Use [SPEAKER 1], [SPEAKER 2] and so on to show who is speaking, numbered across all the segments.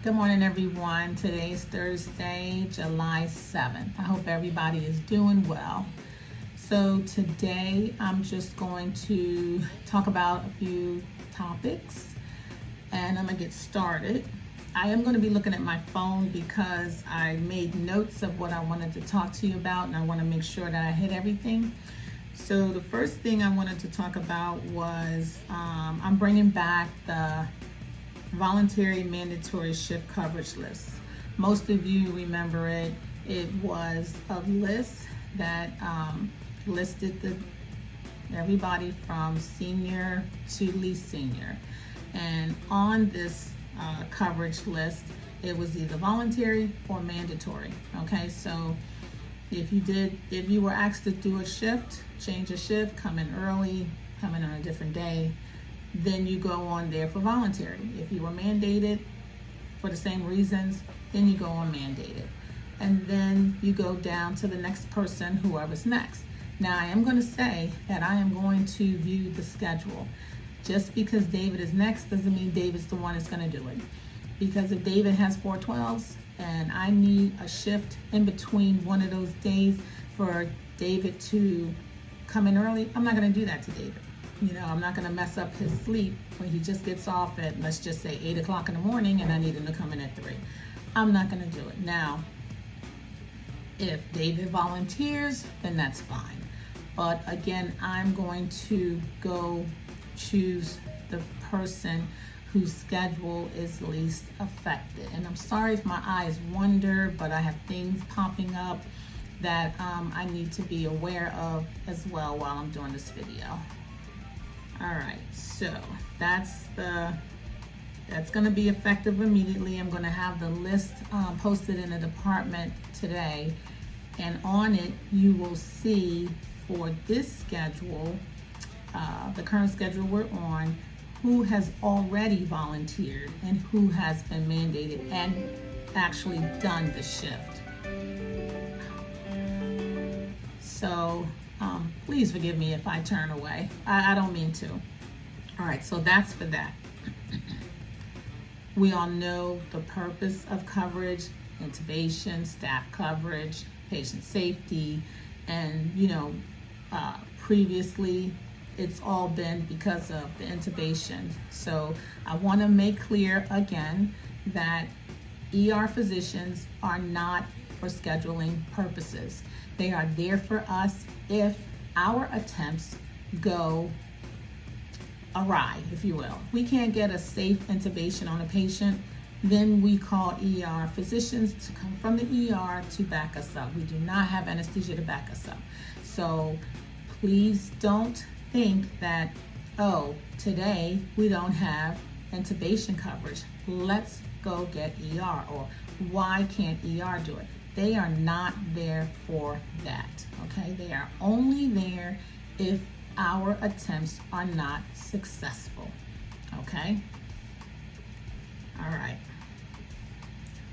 [SPEAKER 1] Good morning, everyone. Today's Thursday, July 7th. I hope everybody is doing well. So today I'm just going to talk about a few topics and I'm going to get started. I am going to be looking at my phone because I made notes of what I wanted to talk to you about and I want to make sure that I hit everything. So the first thing I wanted to talk about was I'm bringing back the voluntary mandatory shift coverage list. Most of you remember it. It was a list that listed everybody from senior to least senior. And on this coverage list, it was either voluntary or mandatory. Okay, so if you were asked to do a shift, change a shift, come in early, come in on a different day, then you go on there for voluntary. If you were mandated for the same reasons, then you go on mandated. And then you go down to the next person, whoever's next. Now I am going to say that I am going to view the schedule. Just because David is next doesn't mean David's the one that's going to do it. Because if David has 412s and I need a shift in between one of those days for David to come in early, I'm not going to do that to David. You know, I'm not going to mess up his sleep when he just gets off at, let's just say 8 o'clock in the morning and I need him to come in at 3. I'm not going to do it. Now, if David volunteers, then that's fine. But again, I'm going to go choose the person whose schedule is least affected. And I'm sorry if my eyes wander, but I have things popping up that I need to be aware of as well while I'm doing this video. All right, so that's going to be effective immediately. I'm going to have the list posted in the department today, and on it you will see for this schedule, the current schedule we're on, who has already volunteered and who has been mandated and actually done the shift. So please forgive me if I turn away. I don't mean to. All right, so that's for that. We all know the purpose of coverage: intubation, staff coverage, patient safety, and previously it's all been because of the intubation. So I want to make clear again that ER physicians are not for scheduling purposes. They are there for us if our attempts go awry, if you will. If we can't get a safe intubation on a patient, then we call ER physicians to come from the ER to back us up. We do not have anesthesia to back us up. So please don't think that, oh, today we don't have intubation coverage, let's go get ER, or why can't ER do it? They are not there for that, okay? They are only there if our attempts are not successful, okay? All right,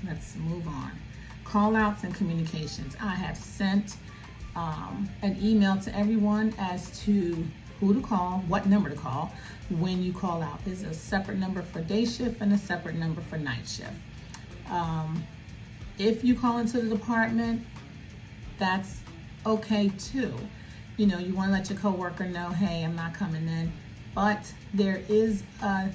[SPEAKER 1] let's move on. Call outs and communications. I have sent an email to everyone as to who to call, what number to call when you call out. There's a separate number for day shift and a separate number for night shift. If you call into the department, that's okay too. You know, you want to let your coworker know, hey, I'm not coming in. But there is a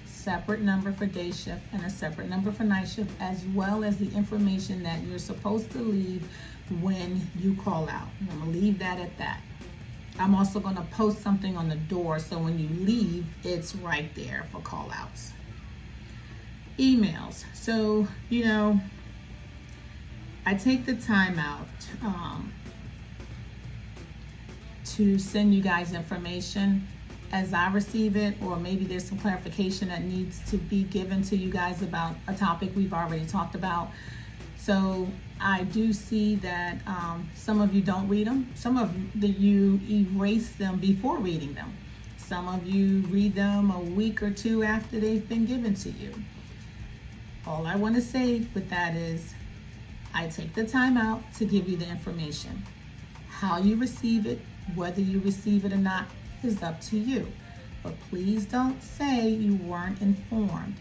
[SPEAKER 1] separate number for day shift and a separate number for night shift, as well as the information that you're supposed to leave when you call out. I'm going to leave that at that. I'm also going to post something on the door so when you leave, it's right there for call outs. Emails. So, I take the time out to send you guys information as I receive it, or maybe there's some clarification that needs to be given to you guys about a topic we've already talked about. So I do see that some of you don't read them. Some of you erase them before reading them. Some of you read them a week or two after they've been given to you. All I want to say with that is I take the time out to give you the information. How you receive it, whether you receive it or not, is up to you. But please don't say you weren't informed.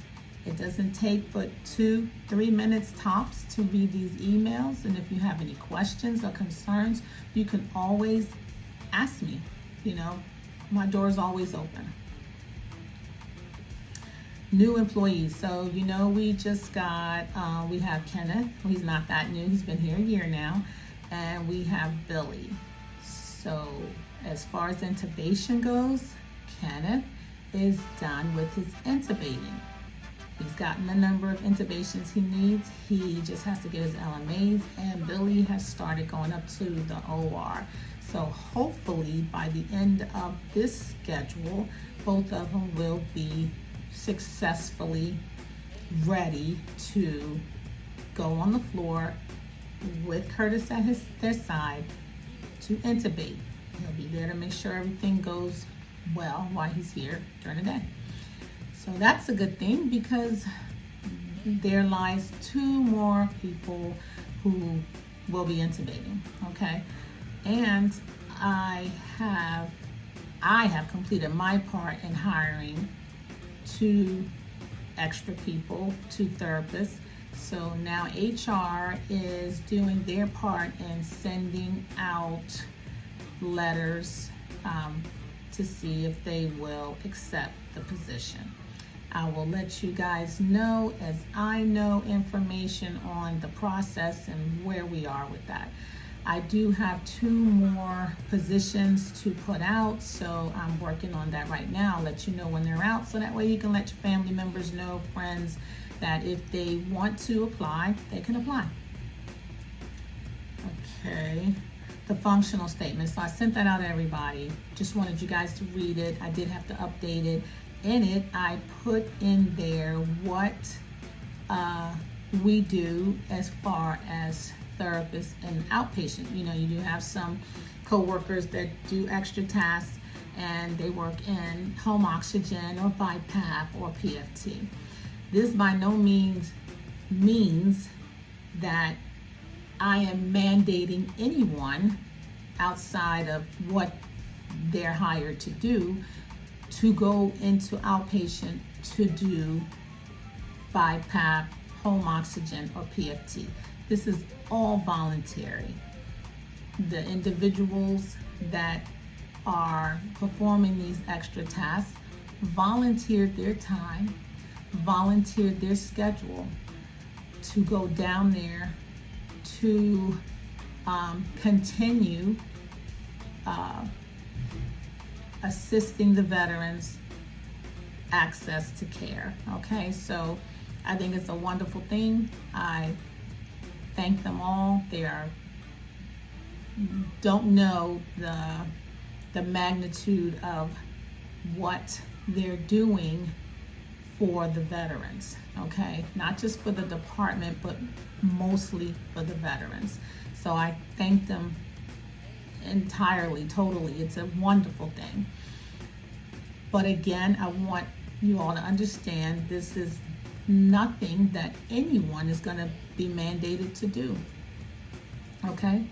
[SPEAKER 1] It doesn't take but 2-3 minutes tops to read these emails. And if you have any questions or concerns, you can always ask me. You know, my door is always open. New employees. So, you know, we just got, we have Kenneth. He's not that new. He's been here a year now. And we have Billy. So as far as intubation goes, Kenneth is done with his intubating. He's gotten the number of intubations he needs. He just has to get his LMAs, and Billy has started going up to the OR. So hopefully by the end of this schedule, both of them will be successfully ready to go on the floor with Curtis at their side to intubate. He'll be there to make sure everything goes well while he's here during the day. So that's a good thing, because there lies 2 more people who will be intubating, okay? And I have completed my part in hiring 2 extra people, 2 therapists. So now HR is doing their part in sending out letters to see if they will accept the position. I will let you guys know as I know information on the process and where we are with that. I do have 2 more positions to put out, so I'm working on that right now. I'll let you know when they're out, so that way you can let your family members know, friends, that if they want to apply, they can apply. Okay, the functional statement. So I sent that out to everybody. Just wanted you guys to read it. I did have to update it. In it, I put in there what we do as far as therapists and outpatient. You know, you do have some co-workers that do extra tasks, and they work in home oxygen or BiPAP or PFT. This by no means means that I am mandating anyone outside of what they're hired to do to go into outpatient to do BiPAP, home oxygen, or PFT. This is all voluntary. The individuals that are performing these extra tasks volunteered their time, volunteered their schedule to go down there to continue assisting the veterans access to care. Okay, so I think it's a wonderful thing. I thank them all. They don't know the magnitude of what they're doing for the veterans, okay? Not just for the department, but mostly for the veterans. So I thank them entirely, totally. It's a wonderful thing. But again, I want you all to understand this is nothing that anyone is going to be mandated to do, okay?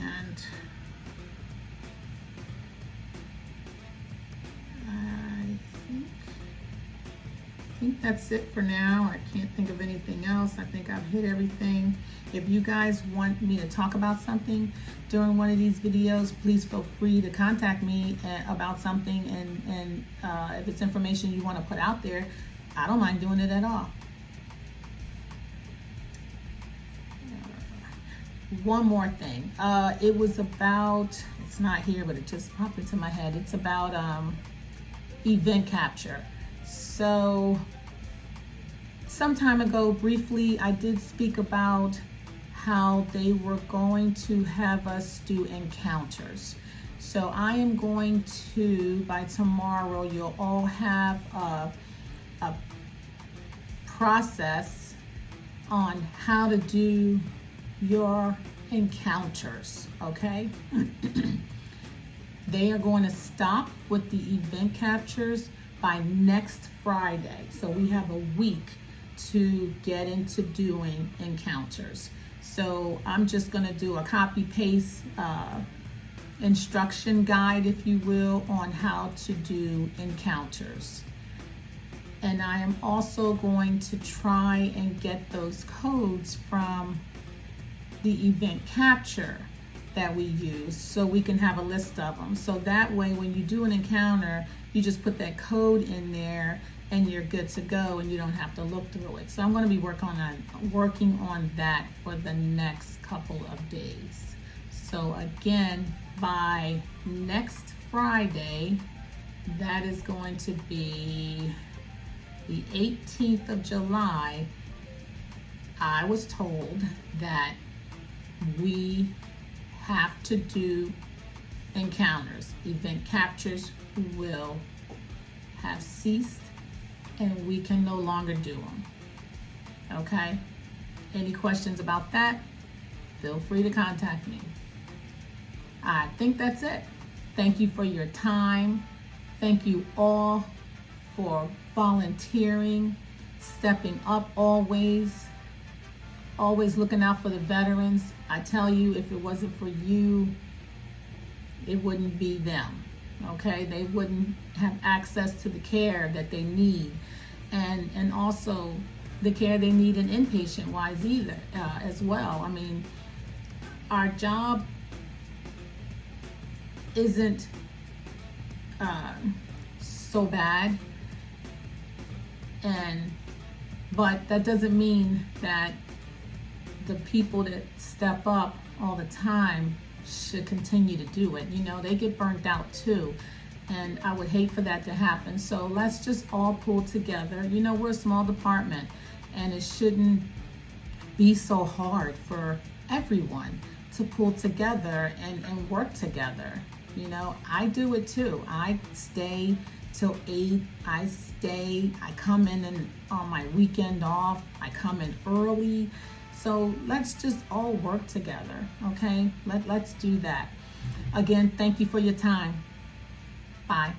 [SPEAKER 1] And I think that's it for now. I can't think of anything else. I think I've hit everything. If you guys want me to talk about something during one of these videos, please feel free to contact me about something. And if it's information you want to put out there, I don't mind doing it at all. One more thing. It was about, it's not here, but it just popped into my head. It's about event capture. So some time ago, briefly, I did speak about how they were going to have us do encounters. So I am going to, by tomorrow, you'll all have a process on how to do your encounters, okay? They are going to stop with the event captures by next Friday. So we have a week to get into doing encounters. So I'm just going to do a copy paste instruction guide, if you will, on how to do encounters. And I am also going to try and get those codes from the event capture that we use, so we can have a list of them. So that way, when you do an encounter, you just put that code in there and you're good to go, and you don't have to look through it. So I'm going to be working on that for the next couple of days. So again, by next Friday, that is going to be the 18th of July, I was told that we have to do encounters. Event captures will have ceased and we can no longer do them. Okay? Any questions about that? Feel free to contact me. I think that's it. Thank you for your time. Thank you all for volunteering, stepping up always looking out for the veterans. I tell you, if it wasn't for you, it wouldn't be them, okay? They wouldn't have access to the care that they need, and also the care they need in inpatient-wise either, as well. I mean, our job isn't so bad, but that doesn't mean that the people that step up all the time should continue to do it. You know, they get burnt out too, and I would hate for that to happen. So let's just all pull together. You know, we're a small department, and it shouldn't be so hard for everyone to pull together and work together. You know, I do it too. I stay till 8. I come in and on my weekend off, I come in early. So let's just all work together, okay? Let's do that. Again, thank you for your time. Bye.